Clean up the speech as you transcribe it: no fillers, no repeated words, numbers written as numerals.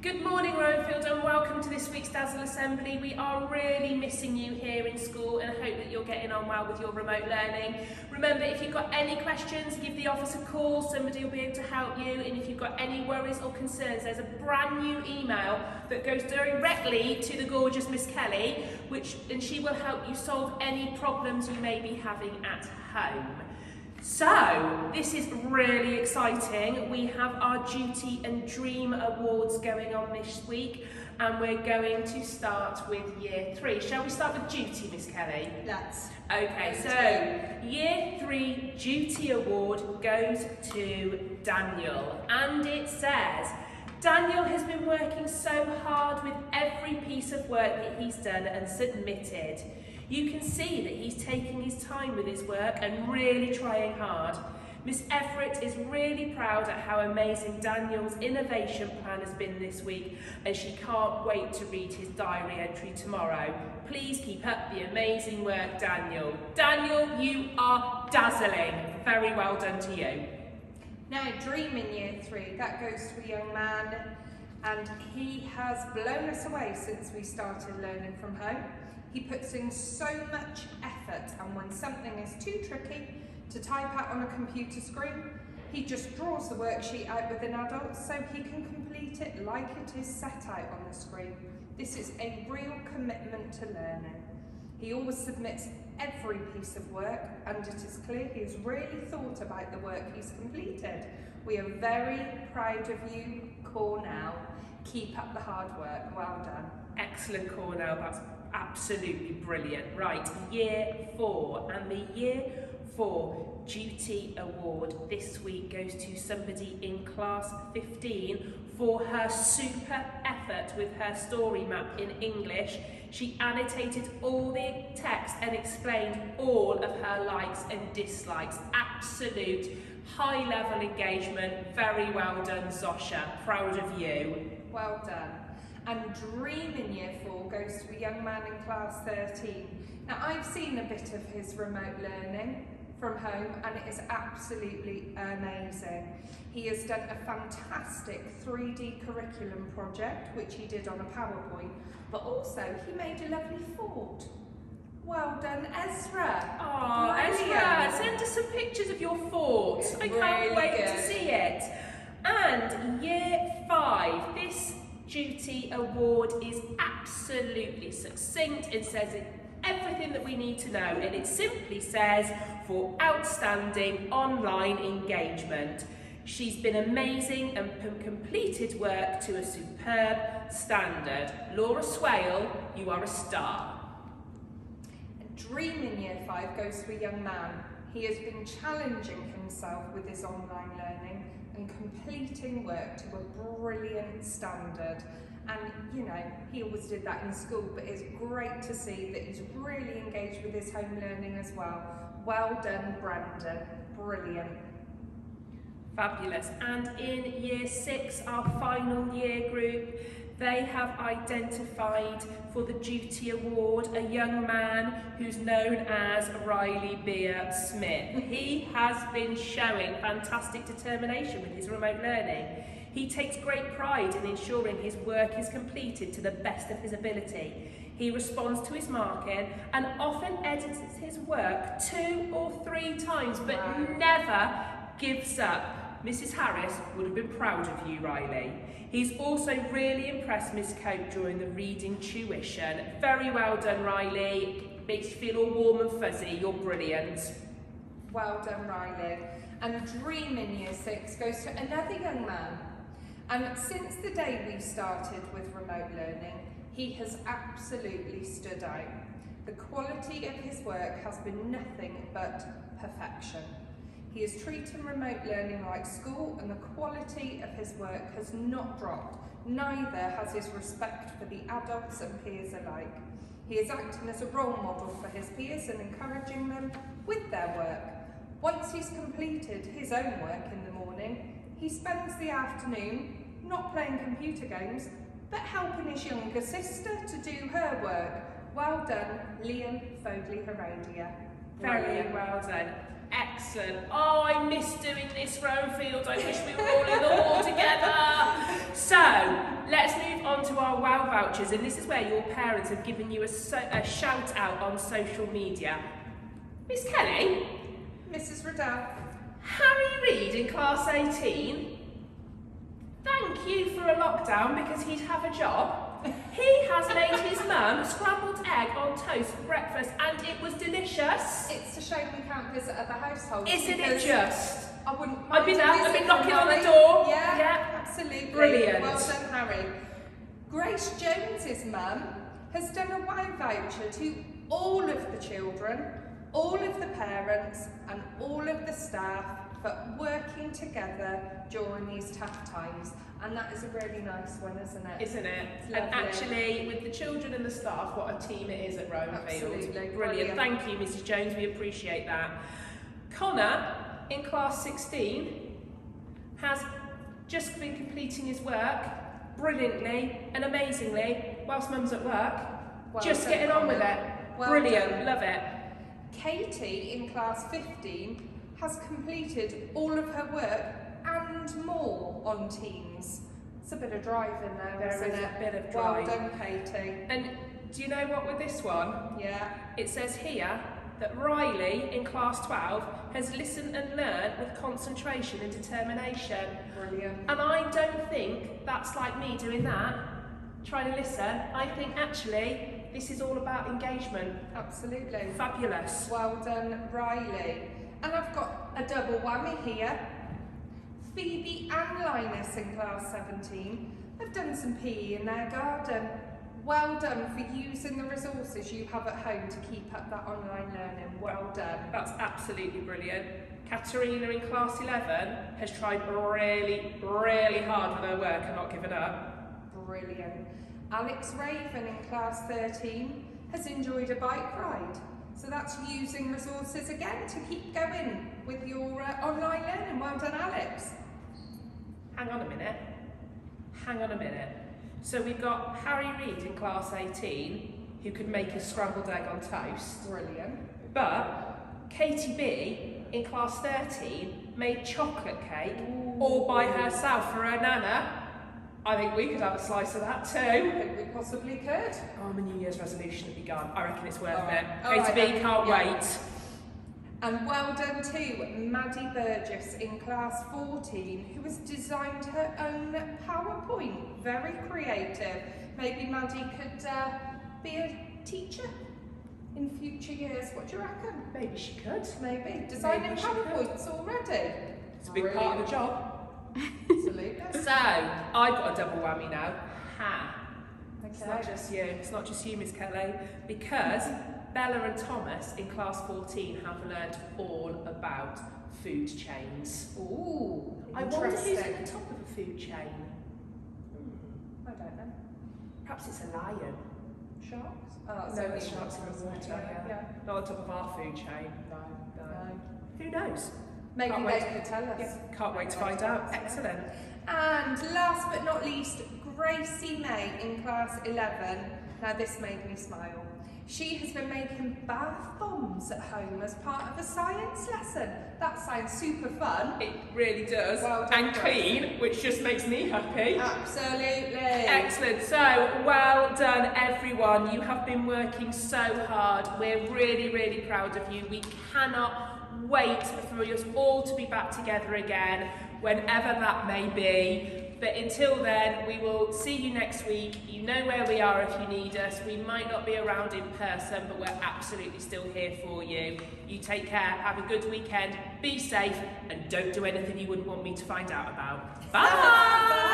Good morning, Rowanfield, and welcome to this week's Dazzle Assembly. We are really missing you here in school and I hope that you're getting on well with your remote learning. Remember, if you've got any questions, give the office a call, somebody will be able to help you, and if you've got any worries or concerns, there's a brand new email that goes directly to the gorgeous Miss Kelly, and she will help you solve any problems you may be having at home. So, this is really exciting. We have our Duty and Dream Awards going on this week, and we're going to start with Year 3. Shall we start with Duty, Miss Kelly? Let's. Okay, so Year 3 Duty Award goes to Daniel, and it says, Daniel has been working so hard with every piece of work that he's done and submitted. You can see that he's taking his time with his work and really trying hard. Miss Everett is really proud at how amazing Daniel's innovation plan has been this week, and she can't wait to read his diary entry tomorrow. Please keep up the amazing work, Daniel. Daniel, you are dazzling. Very well done to you. Now, Dream in Year 3, that goes to a young man, and he has blown us away since we started learning from home. He puts in so much effort, and when something is too tricky to type out on a computer screen, he just draws the worksheet out with an adult so he can complete it like it is set out on the screen. This is a real commitment to learning. He always submits every piece of work, and it is clear he has really thought about the work he's completed. We are very proud of you, Cornell. Keep up the hard work. Well done. Excellent, Cornell. That's absolutely brilliant. Right, Year 4, and the Year 4 Duty Award this week goes to somebody in Class 15 for her super effort with her story map in English. She annotated all the text and explained all of her likes and dislikes. Absolute high-level engagement. Very well done, Zosha. Proud of you. Well done. And Dream in Year 4 goes to a young man in Class 13. Now, I've seen a bit of his remote learning from home, and it is absolutely amazing. He has done a fantastic 3D curriculum project, which he did on a PowerPoint, but also he made a lovely fort. Well done, Ezra. Oh, Ezra, send us some pictures of your fort. I can't wait to see it. And Year 5, this Duty Award is absolutely succinct. It says everything that we need to know, and it simply says for outstanding online engagement. She's been amazing and completed work to a superb standard. Laura Swale, you are a star. Dream in Year 5 goes to a young man. He has been challenging himself with his online learning and completing work to a brilliant standard. And you know, he always did that in school, but it's great to see that he's really engaged with his home learning as well. Well done, Brandon. Brilliant. Fabulous. And in Year 6, our final year group, they have identified for the Duty Award a young man who's known as Riley Beer Smith. He has been showing fantastic determination with his remote learning. He takes great pride in ensuring his work is completed to the best of his ability. He responds to his marking and often edits his work 2 or 3 times, but never gives up. Mrs. Harris would have been proud of you, Riley. He's also really impressed Miss Cope during the reading tuition. Very well done, Riley. Makes you feel all warm and fuzzy. You're brilliant. Well done, Riley. And Dream in Year 6 goes to another young man. And since the day we started with remote learning, he has absolutely stood out. The quality of his work has been nothing but perfection. He is treating remote learning like school, and the quality of his work has not dropped. Neither has his respect for the adults and peers alike. He is acting as a role model for his peers and encouraging them with their work. Once he's completed his own work in the morning, he spends the afternoon not playing computer games, but helping his younger sister to do her work. Well done, Liam Fogley-Heredia. Very well done. Excellent. Oh, I miss doing this, Rowanfield. I wish we were all in the hall together. So, let's move on to our WOW vouchers, and this is where your parents have given you a shout out on social media. Miss Kelly? Mrs. Riddell. Harry Reid in class 18? Thank you for a lockdown because he'd have a job. He has made his mum scrambled egg on toast for breakfast and it was delicious. It's a shame we can't visit other households. Isn't it just? I wouldn't I've been mind out, a I've been visit knocking from on the Harry. door. Yeah, absolutely. Brilliant. Well done, Harry. Grace Jones's mum has done a WOW voucher to all of the children, all of the parents and all of the staff for working together during these tough times. And that is a really nice one, isn't it? Isn't it? It's And lovely. actually, with the children and the staff, what a team it is at Romefield. Absolutely. Brilliant. Thank you, Mrs. Jones. We appreciate that. Connor, in class 16, has just been completing his work brilliantly and amazingly whilst Mum's at work. Well just done, getting on with Connor. it. Well Brilliant. done. Love it. Katie, in class 15, has completed all of her work and more on Teams. It's a bit of drive in there, There isn't is it? a bit of drive. Well done, Katie. And do you know what with this one? Yeah. It says here that Riley, in class 12, has listened and learned with concentration and determination. Brilliant. And I don't think that's like me doing that, trying to listen. I think actually this is all about engagement. Absolutely. Fabulous. Well done, Riley. And I've got a double whammy here. Phoebe and Linus in class 17 have done some PE in their garden. Well done for using the resources you have at home to keep up that online learning. Well done. That's absolutely brilliant. Katerina in class 11 has tried really, really hard with her work and not given up. Brilliant. Alex Raven in class 13 has enjoyed a bike ride. So that's using resources again to keep going with your online learning. Well done, Alex. Hang on a minute. Hang on a minute. So we've got Harry Reid in class 18 who could make a scrambled egg on toast. Brilliant. But Katie B in class 13 made chocolate cake all by herself for her nana. I think we could have a slice of that too. I think we possibly could. Oh, my New Year's resolution has begun. I reckon it's worth All it. right. All Katie right B, then. can't Yeah. wait. And well done to Maddie Burgess in class 14, who has designed her own PowerPoint. Very creative. Maybe Maddie could be a teacher in future years. What do you reckon? Maybe she could. Maybe. Designing Maybe she could. PowerPoints already. It's a big part of the job. Absolutely. So, I've got a double whammy now. Ha. It's Okay. not just you. It's not just you, Miss Kelly. Because Bella and Thomas in class 14 have learned all about food chains. Ooh, I wonder who's interesting. at the top of a food chain. I don't know. Perhaps it's a lion. Sharks? Oh, No, it's sharks in the water. Yeah. Not on top of our food chain. No. No. Who knows? Maybe Can't they wait. could tell us. Yeah, can't wait to find out. Excellent. And last but not least, Gracie May in class 11. Now this made me smile. She has been making bath bombs at home as part of a science lesson. That sounds super fun. It really does. Well done, And clean, which just makes me happy. Absolutely. Excellent. So, well done, everyone. You have been working so hard. We're really, really proud of you. We cannot wait for us all to be back together again, whenever that may be. But until then, we will see you next week. You know where we are if you need us. We might not be around in person, but we're absolutely still here for you. You take care, have a good weekend, be safe, and don't do anything you wouldn't want me to find out about. Bye! Bye.